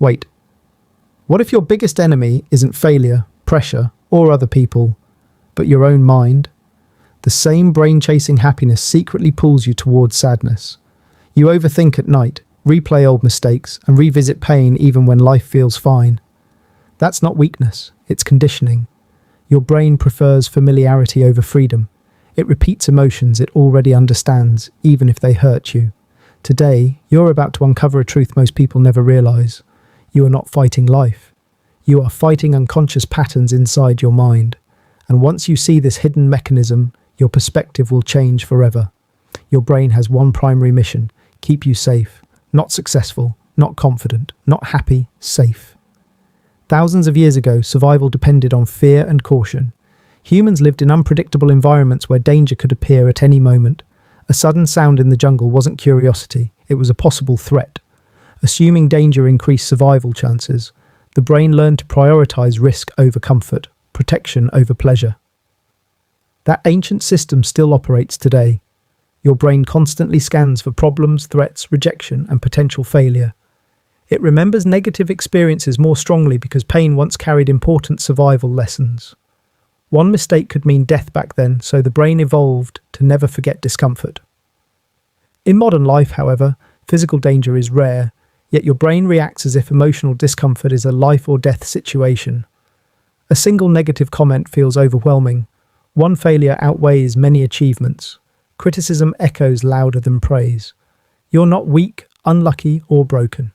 Wait, what if your biggest enemy isn't failure, pressure, or other people, but your own mind? The same brain-chasing happiness secretly pulls you towards sadness. You overthink at night, replay old mistakes, and revisit pain even when life feels fine. That's not weakness, it's conditioning. Your brain prefers familiarity over freedom. It repeats emotions it already understands, even if they hurt you. Today, you're about to uncover a truth most people never realize. You are not fighting life. You are fighting unconscious patterns inside your mind. And once you see this hidden mechanism, your perspective will change forever. Your brain has one primary mission: keep you safe, not successful, not confident, not happy, safe. Thousands of years ago, survival depended on fear and caution. Humans lived in unpredictable environments where danger could appear at any moment. A sudden sound in the jungle wasn't curiosity, it was a possible threat. Assuming danger increased survival chances, the brain learned to prioritize risk over comfort, protection over pleasure. That ancient system still operates today. Your brain constantly scans for problems, threats, rejection, and potential failure. It remembers negative experiences more strongly because pain once carried important survival lessons. One mistake could mean death back then, so the brain evolved to never forget discomfort. In modern life, however, physical danger is rare, yet your brain reacts as if emotional discomfort is a life or death situation. A single negative comment feels overwhelming. One failure outweighs many achievements. Criticism echoes louder than praise. You're not weak, unlucky, or broken.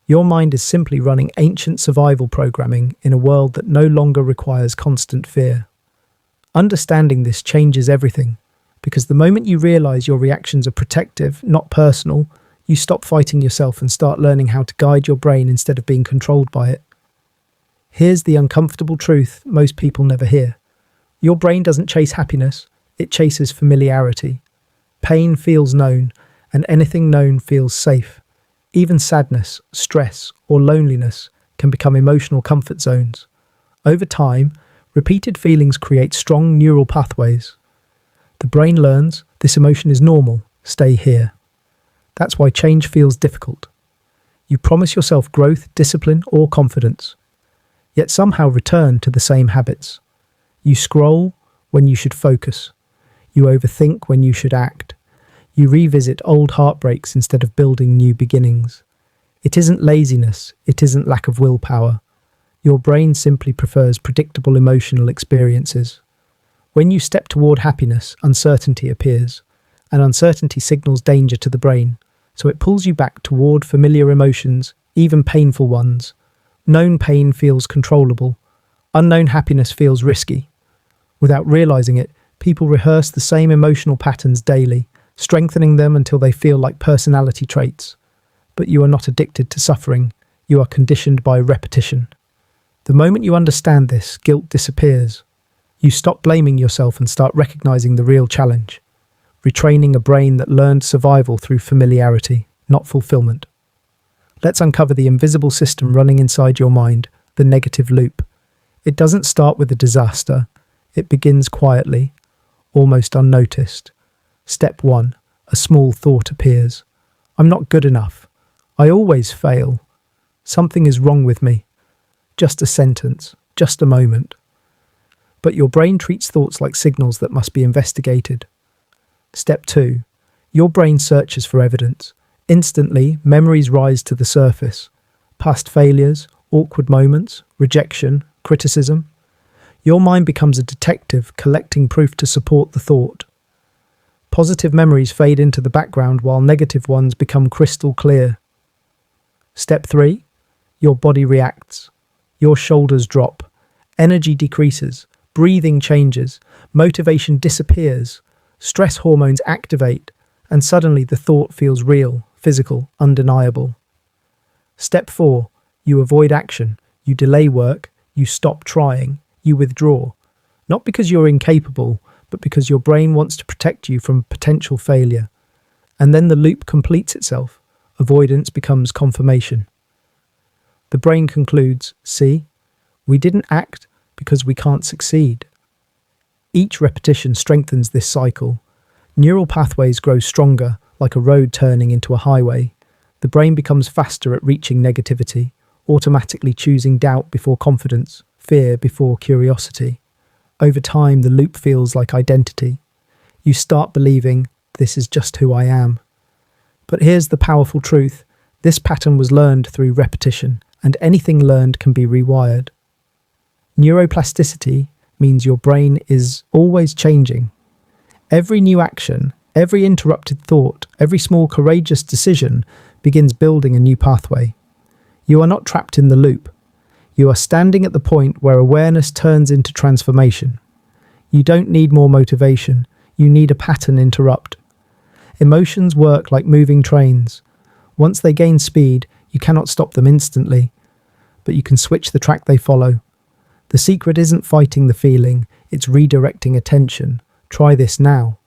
Your mind is simply running ancient survival programming in a world that no longer requires constant fear. Understanding this changes everything, because the moment you realize your reactions are protective, not personal, you stop fighting yourself and start learning how to guide your brain instead of being controlled by it. Here's the uncomfortable truth most people never hear. Your brain doesn't chase happiness, it chases familiarity. Pain feels known, and anything known feels safe. Even sadness, stress, or loneliness can become emotional comfort zones. Over time, repeated feelings create strong neural pathways. The brain learns this emotion is normal, stay here. That's why change feels difficult. You promise yourself growth, discipline, or confidence, yet somehow return to the same habits. You scroll when you should focus. You overthink when you should act. You revisit old heartbreaks instead of building new beginnings. It isn't laziness, it isn't lack of willpower. Your brain simply prefers predictable emotional experiences. When you step toward happiness, uncertainty appears, and uncertainty signals danger to the brain, so it pulls you back toward familiar emotions, even painful ones. Known pain feels controllable. Unknown happiness feels risky. Without realizing it, people rehearse the same emotional patterns daily, strengthening them until they feel like personality traits. But you are not addicted to suffering, you are conditioned by repetition. The moment you understand this, guilt disappears. You stop blaming yourself and start recognizing the real challenge, retraining a brain that learned survival through familiarity, not fulfillment. Let's uncover the invisible system running inside your mind, the negative loop. It doesn't start with a disaster, it begins quietly, almost unnoticed. Step 1. A small thought appears. I'm not good enough. I always fail. Something is wrong with me. Just a sentence, just a moment. But your brain treats thoughts like signals that must be investigated. Step 2. Your brain searches for evidence. Instantly, memories rise to the surface. Past failures, awkward moments, rejection, criticism. Your mind becomes a detective collecting proof to support the thought. Positive memories fade into the background while negative ones become crystal clear. Step 3. Your body reacts. Your shoulders drop. Energy decreases. Breathing changes. Motivation disappears. Stress hormones activate. And suddenly the thought feels real, physical, undeniable. Step 4. You avoid action. You delay work. You stop trying. You withdraw. Not because you're incapable, but because your brain wants to protect you from potential failure. And then the loop completes itself. Avoidance becomes confirmation. The brain concludes, see, we didn't act because we can't succeed. Each repetition strengthens this cycle. Neural pathways grow stronger, like a road turning into a highway. The brain becomes faster at reaching negativity, automatically choosing doubt before confidence, fear before curiosity. Over time, the loop feels like identity. You start believing, this is just who I am. But here's the powerful truth. This pattern was learned through repetition, and anything learned can be rewired. Neuroplasticity means your brain is always changing. Every new action, every interrupted thought, every small courageous decision begins building a new pathway. You are not trapped in the loop. You are standing at the point where awareness turns into transformation. You don't need more motivation. You need a pattern interrupt. Emotions work like moving trains. Once they gain speed, you cannot stop them instantly, but you can switch the track they follow. The secret isn't fighting the feeling, it's redirecting attention. Try this now.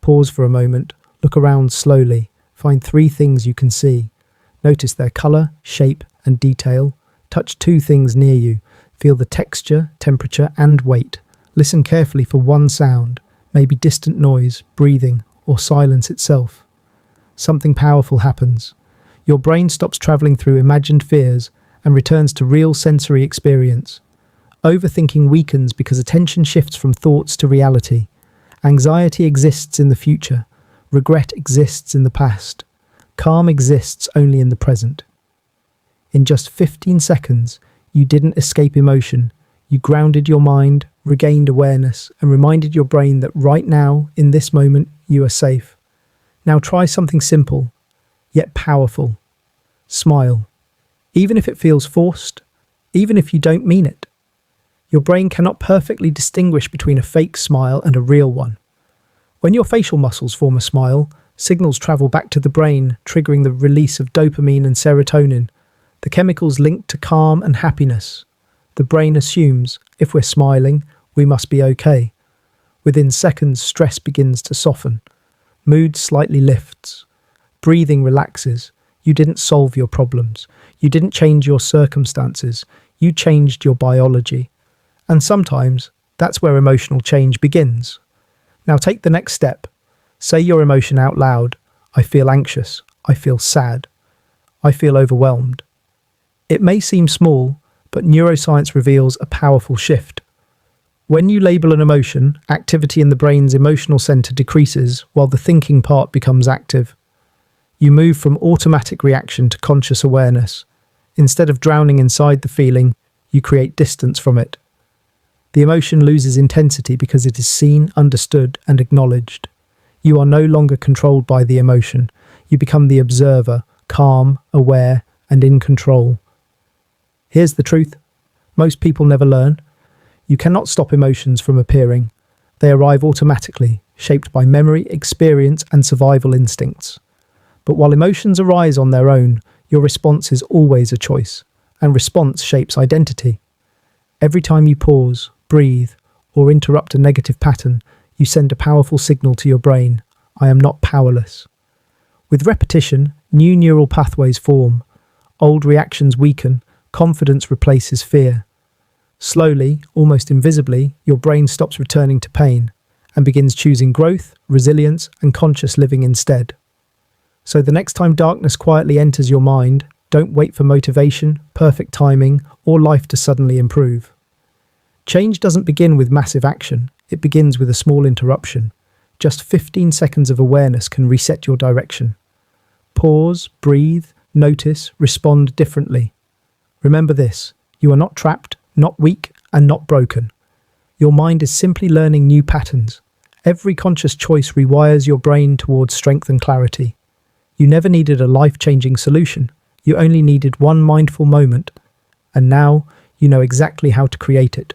Pause for a moment, look around slowly, find 3 things you can see. Notice their colour, shape, and detail. Touch 2 things near you. Feel the texture, temperature, and weight. Listen carefully for one sound, maybe distant noise, breathing, or silence itself. Something powerful happens. Your brain stops travelling through imagined fears and returns to real sensory experience. Overthinking weakens because attention shifts from thoughts to reality. Anxiety exists in the future. Regret exists in the past. Calm exists only in the present. In just 15 seconds, you didn't escape emotion. You grounded your mind, regained awareness, and reminded your brain that right now, in this moment, you are safe. Now try something simple, yet powerful. Smile. Even if it feels forced, even if you don't mean it. Your brain cannot perfectly distinguish between a fake smile and a real one. When your facial muscles form a smile, signals travel back to the brain, triggering the release of dopamine and serotonin, the chemicals linked to calm and happiness. The brain assumes, if we're smiling, we must be okay. Within seconds, stress begins to soften. Mood slightly lifts. Breathing relaxes. You didn't solve your problems. You didn't change your circumstances. You changed your biology. And sometimes, that's where emotional change begins. Now take the next step. Say your emotion out loud. I feel anxious. I feel sad. I feel overwhelmed. It may seem small, but neuroscience reveals a powerful shift. When you label an emotion, activity in the brain's emotional center decreases while the thinking part becomes active. You move from automatic reaction to conscious awareness. Instead of drowning inside the feeling, you create distance from it. The emotion loses intensity because it is seen, understood, and acknowledged. You are no longer controlled by the emotion. You become the observer, calm, aware, and in control. Here's the truth. Most people never learn. You cannot stop emotions from appearing. They arrive automatically, shaped by memory, experience, and survival instincts. But while emotions arise on their own, your response is always a choice, and response shapes identity. Every time you pause, breathe, or interrupt a negative pattern, you send a powerful signal to your brain. I am not powerless. With repetition, new neural pathways form. Old reactions weaken, confidence replaces fear. Slowly, almost invisibly, your brain stops returning to pain and begins choosing growth, resilience, and conscious living instead. So the next time darkness quietly enters your mind, don't wait for motivation, perfect timing, or life to suddenly improve. Change doesn't begin with massive action, it begins with a small interruption. Just 15 seconds of awareness can reset your direction. Pause, breathe, notice, respond differently. Remember this, you are not trapped, not weak, and not broken. Your mind is simply learning new patterns. Every conscious choice rewires your brain towards strength and clarity. You never needed a life-changing solution. You only needed one mindful moment. And now you know exactly how to create it.